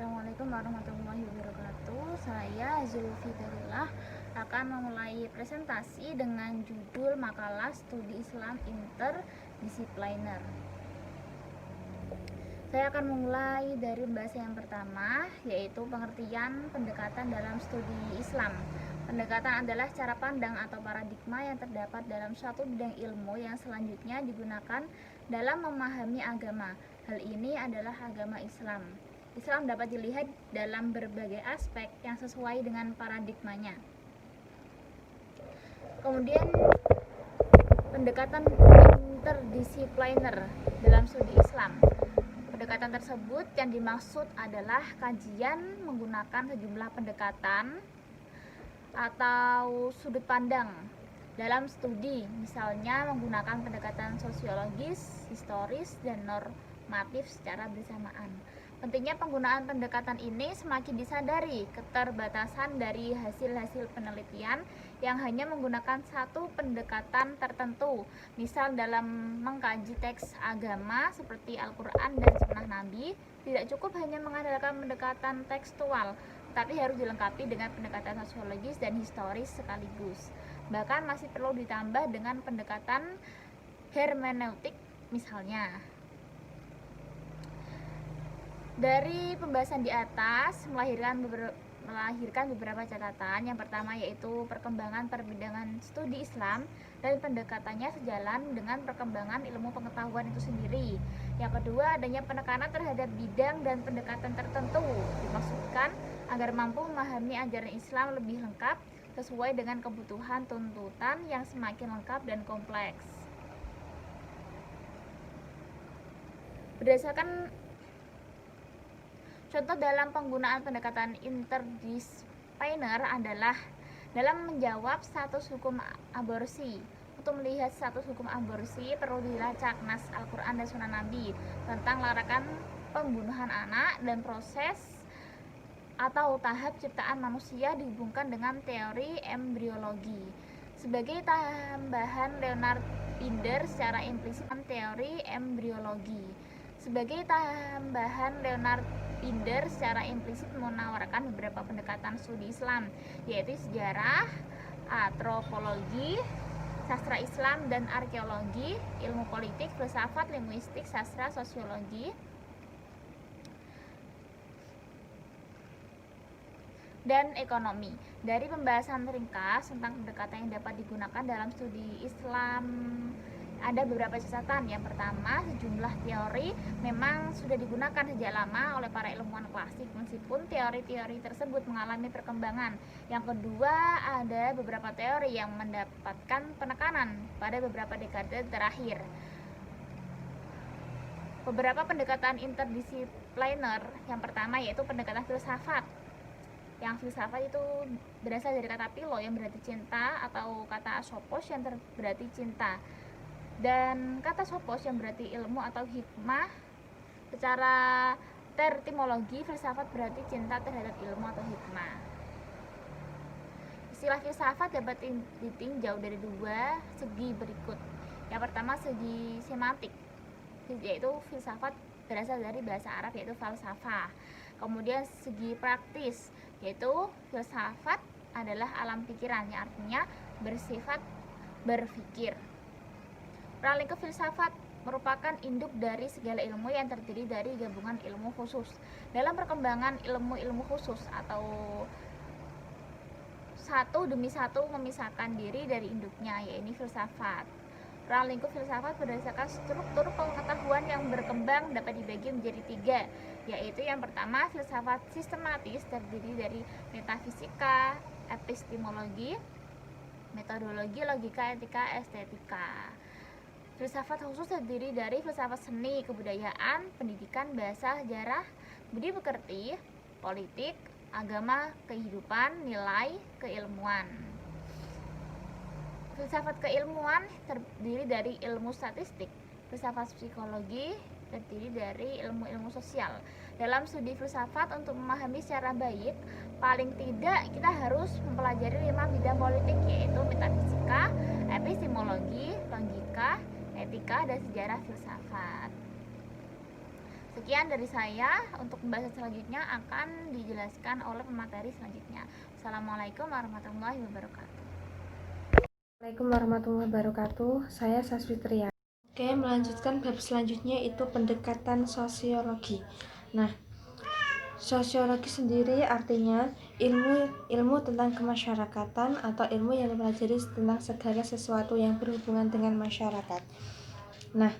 Assalamualaikum warahmatullahi wabarakatuh. Saya Zulfi Darillah akan memulai presentasi dengan judul makalah studi Islam interdisipliner. Saya akan memulai dari pembahasan yang pertama, yaitu pengertian pendekatan dalam studi Islam. Pendekatan adalah cara pandang atau paradigma yang terdapat dalam suatu bidang ilmu yang selanjutnya digunakan dalam memahami agama. Hal ini adalah agama Islam. Islam dapat dilihat dalam berbagai aspek yang sesuai dengan paradigmanya. Kemudian pendekatan interdisipliner dalam studi Islam. Pendekatan tersebut yang dimaksud adalah kajian menggunakan sejumlah pendekatan atau sudut pandang dalam studi, misalnya menggunakan pendekatan sosiologis, historis, dan normatif secara bersamaan. Pentingnya penggunaan pendekatan ini semakin disadari keterbatasan dari hasil-hasil penelitian yang hanya menggunakan satu pendekatan tertentu. Misal dalam mengkaji teks agama seperti Al-Quran dan Sunnah Nabi, tidak cukup hanya mengandalkan pendekatan tekstual, tapi harus dilengkapi dengan pendekatan sosiologis dan historis sekaligus. Bahkan masih perlu ditambah dengan pendekatan hermeneutik misalnya. Dari pembahasan di atas melahirkan beberapa catatan. Yang pertama yaitu perkembangan perbincangan studi Islam dan pendekatannya sejalan dengan perkembangan ilmu pengetahuan itu sendiri. Yang kedua, adanya penekanan terhadap bidang dan pendekatan tertentu dimaksudkan agar mampu memahami ajaran Islam lebih lengkap sesuai dengan kebutuhan tuntutan yang semakin lengkap dan kompleks. Berdasarkan contoh dalam penggunaan pendekatan interdisipliner adalah dalam menjawab status hukum aborsi. Untuk melihat status hukum aborsi perlu dilacak nas Al-Quran dan Sunnah Nabi tentang larangan pembunuhan anak dan proses atau tahap ciptaan manusia dihubungkan dengan teori embriologi. Sebagai tambahan, Leonard Pinder secara implisit teori embriologi. Sebagai tambahan, Leonard Pinder secara implisit menawarkan beberapa pendekatan studi Islam, yaitu sejarah, antropologi, sastra Islam dan arkeologi, ilmu politik, filsafat, linguistik, sastra, sosiologi, dan ekonomi. Dari pembahasan ringkas tentang pendekatan yang dapat digunakan dalam studi Islam, ada beberapa catatan. Yang pertama, sejumlah teori memang sudah digunakan sejak lama oleh para ilmuwan klasik, meskipun teori-teori tersebut mengalami perkembangan. Yang kedua, ada beberapa teori yang mendapatkan penekanan pada beberapa dekade terakhir. Beberapa pendekatan interdisipliner, yang pertama yaitu pendekatan filsafat. Yang filsafat itu berasal dari kata philo yang berarti cinta, atau kata sophos yang berarti cinta, dan kata sophos yang berarti ilmu atau hikmah. Secara terminologi, filsafat berarti cinta terhadap ilmu atau hikmah. Istilah filsafat dapat ditinjau dari dua segi berikut. Yang pertama, segi semantik, yaitu filsafat berasal dari bahasa Arab yaitu falsafah. Kemudian segi praktis, yaitu filsafat adalah alam pikiran yang artinya bersifat berpikir. Peran lingkup filsafat merupakan induk dari segala ilmu yang terdiri dari gabungan ilmu khusus. Dalam perkembangan ilmu-ilmu khusus atau satu demi satu memisahkan diri dari induknya, yaitu filsafat. Peran lingkup filsafat berdasarkan struktur pengetahuan yang berkembang dapat dibagi menjadi tiga, yaitu yang pertama, filsafat sistematis terdiri dari metafisika, epistemologi, metodologi, logika, etika, estetika. Filsafat khusus terdiri dari filsafat seni, kebudayaan, pendidikan, bahasa, sejarah, budi pekerti, politik, agama, kehidupan, nilai, keilmuan. Filsafat keilmuan terdiri dari ilmu statistik. Filsafat psikologi terdiri dari ilmu-ilmu sosial. Dalam studi filsafat, untuk memahami secara baik, paling tidak kita harus mempelajari 5 bidang politik, yaitu metafisika, epistemologi, logika, etika, dan sejarah filsafat. Sekian dari saya. Untuk pembahasan selanjutnya akan dijelaskan oleh pemateri selanjutnya. Assalamualaikum warahmatullahi wabarakatuh. Assalamualaikum warahmatullahi wabarakatuh. Saya Sasfitria. Oke, melanjutkan bab selanjutnya itu pendekatan sosiologi. Nah, sosiologi sendiri artinya ilmu tentang kemasyarakatan atau ilmu yang mempelajari tentang segala sesuatu yang berhubungan dengan masyarakat. Nah,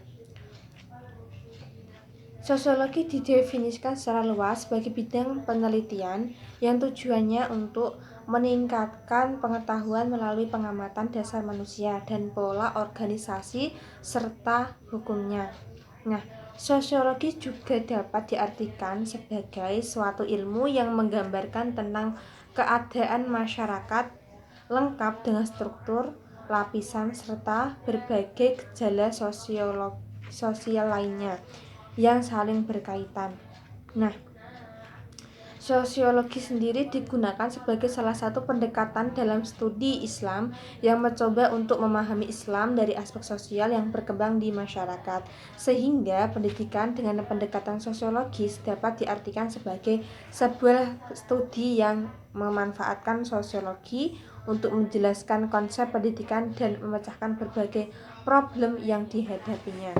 sosiologi didefinisikan secara luas sebagai bidang penelitian yang tujuannya untuk meningkatkan pengetahuan melalui pengamatan dasar manusia dan pola organisasi serta hukumnya. Nah, sosiologi juga dapat diartikan sebagai suatu ilmu yang menggambarkan tentang keadaan masyarakat lengkap dengan struktur, lapisan, serta berbagai gejala sosial lainnya yang saling berkaitan. Nah, sosiologi sendiri digunakan sebagai salah satu pendekatan dalam studi Islam yang mencoba untuk memahami Islam dari aspek sosial yang berkembang di masyarakat. Sehingga pendidikan dengan pendekatan sosiologis dapat diartikan sebagai sebuah studi yang memanfaatkan sosiologi untuk menjelaskan konsep pendidikan dan memecahkan berbagai problem yang dihadapinya.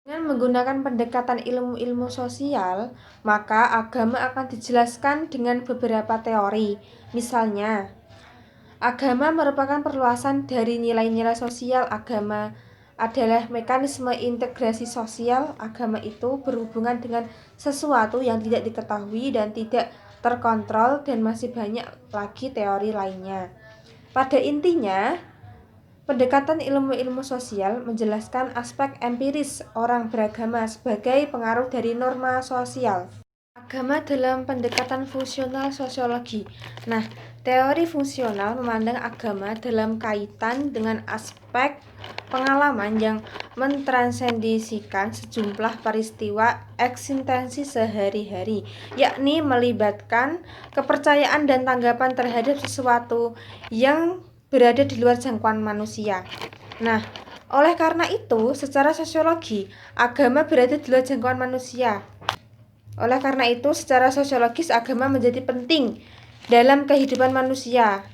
Dengan menggunakan pendekatan ilmu-ilmu sosial, maka agama akan dijelaskan dengan beberapa teori. Misalnya, agama merupakan perluasan dari nilai-nilai sosial. Agama adalah mekanisme integrasi sosial. Agama itu berhubungan dengan sesuatu yang tidak diketahui dan tidak terkontrol, dan masih banyak lagi teori lainnya. Pada intinya, pendekatan ilmu-ilmu sosial menjelaskan aspek empiris orang beragama sebagai pengaruh dari norma sosial. Agama dalam pendekatan fungsional sosiologi. Nah, teori fungsional memandang agama dalam kaitan dengan aspek pengalaman yang mentransendisikan sejumlah peristiwa eksistensi sehari-hari, yakni melibatkan kepercayaan dan tanggapan terhadap sesuatu yang berada di luar jangkauan manusia. Nah, oleh karena itu, secara sosiologi, agama berada di luar jangkauan manusia. Oleh karena itu, secara sosiologis agama menjadi penting dalam kehidupan manusia.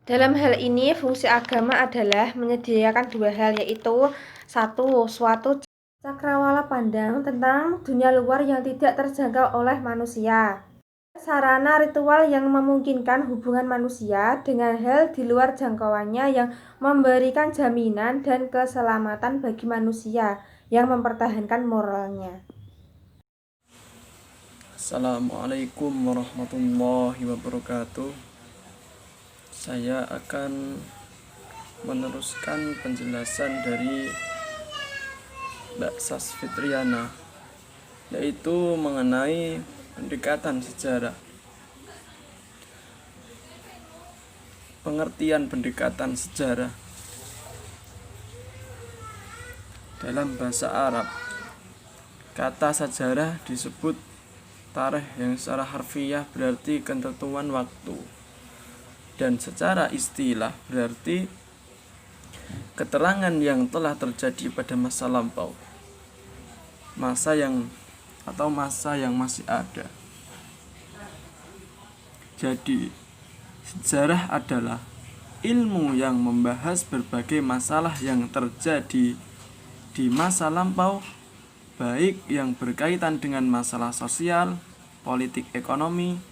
Dalam hal ini, fungsi agama adalah menyediakan dua hal, yaitu satu, suatu cakrawala pandang tentang dunia luar yang tidak terjangkau oleh manusia. Sarana ritual yang memungkinkan hubungan manusia dengan hal di luar jangkauannya yang memberikan jaminan dan keselamatan bagi manusia yang mempertahankan moralnya. Assalamualaikum warahmatullahi wabarakatuh. Saya akan meneruskan penjelasan dari Mbak Sasfitriana, yaitu mengenai pendekatan sejarah. Pengertian pendekatan sejarah dalam bahasa Arab, kata sejarah disebut tarikh yang secara harfiah berarti ketentuan waktu, dan secara istilah berarti keterangan yang telah terjadi pada masa lampau, masa yang masih ada. Jadi, sejarah adalah ilmu yang membahas berbagai masalah yang terjadi di masa lampau, baik yang berkaitan dengan masalah sosial, politik, ekonomi,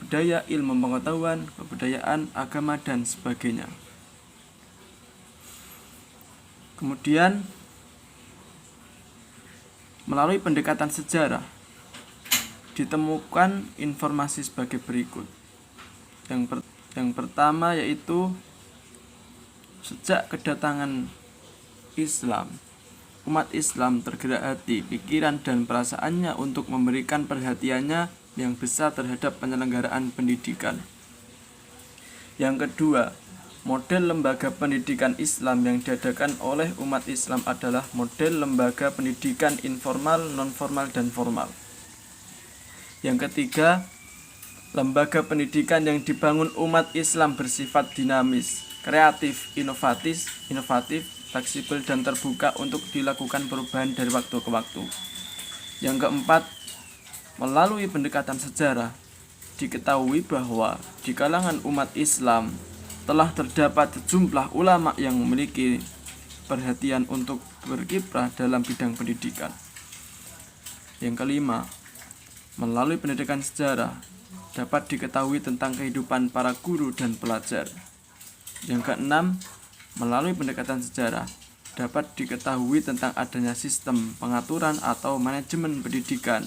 budaya, ilmu pengetahuan, kebudayaan, agama, dan sebagainya. Kemudian, melalui pendekatan sejarah, ditemukan informasi sebagai berikut. Yang pertama yaitu sejak kedatangan Islam, umat Islam tergerak hati, pikiran, dan perasaannya untuk memberikan perhatiannya yang besar terhadap penyelenggaraan pendidikan. Yang kedua, model lembaga pendidikan Islam yang diadakan oleh umat Islam adalah model lembaga pendidikan informal, non-formal, dan formal. Yang ketiga, lembaga pendidikan yang dibangun umat Islam bersifat dinamis, kreatif, inovatif, fleksibel, dan terbuka untuk dilakukan perubahan dari waktu ke waktu. Yang keempat, melalui pendekatan sejarah, diketahui bahwa di kalangan umat Islam telah terdapat sejumlah ulama yang memiliki perhatian untuk berkiprah dalam bidang pendidikan. Yang kelima, melalui pendidikan sejarah dapat diketahui tentang kehidupan para guru dan pelajar. Yang keenam, melalui pendekatan sejarah dapat diketahui tentang adanya sistem pengaturan atau manajemen pendidikan,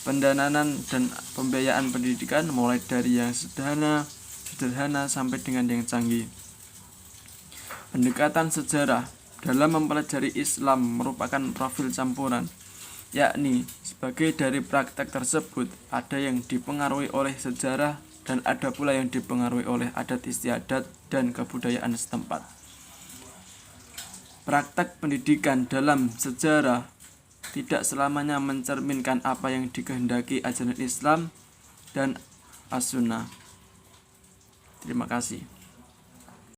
pendanaan dan pembiayaan pendidikan mulai dari yang sederhana sampai dengan yang canggih. Pendekatan sejarah dalam mempelajari Islam merupakan profil campuran, yakni sebagai dari praktek tersebut ada yang dipengaruhi oleh sejarah dan ada pula yang dipengaruhi oleh adat istiadat dan kebudayaan setempat. Praktek pendidikan dalam sejarah tidak selamanya mencerminkan apa yang dikehendaki ajaran Islam dan As-Sunnah. Terima kasih.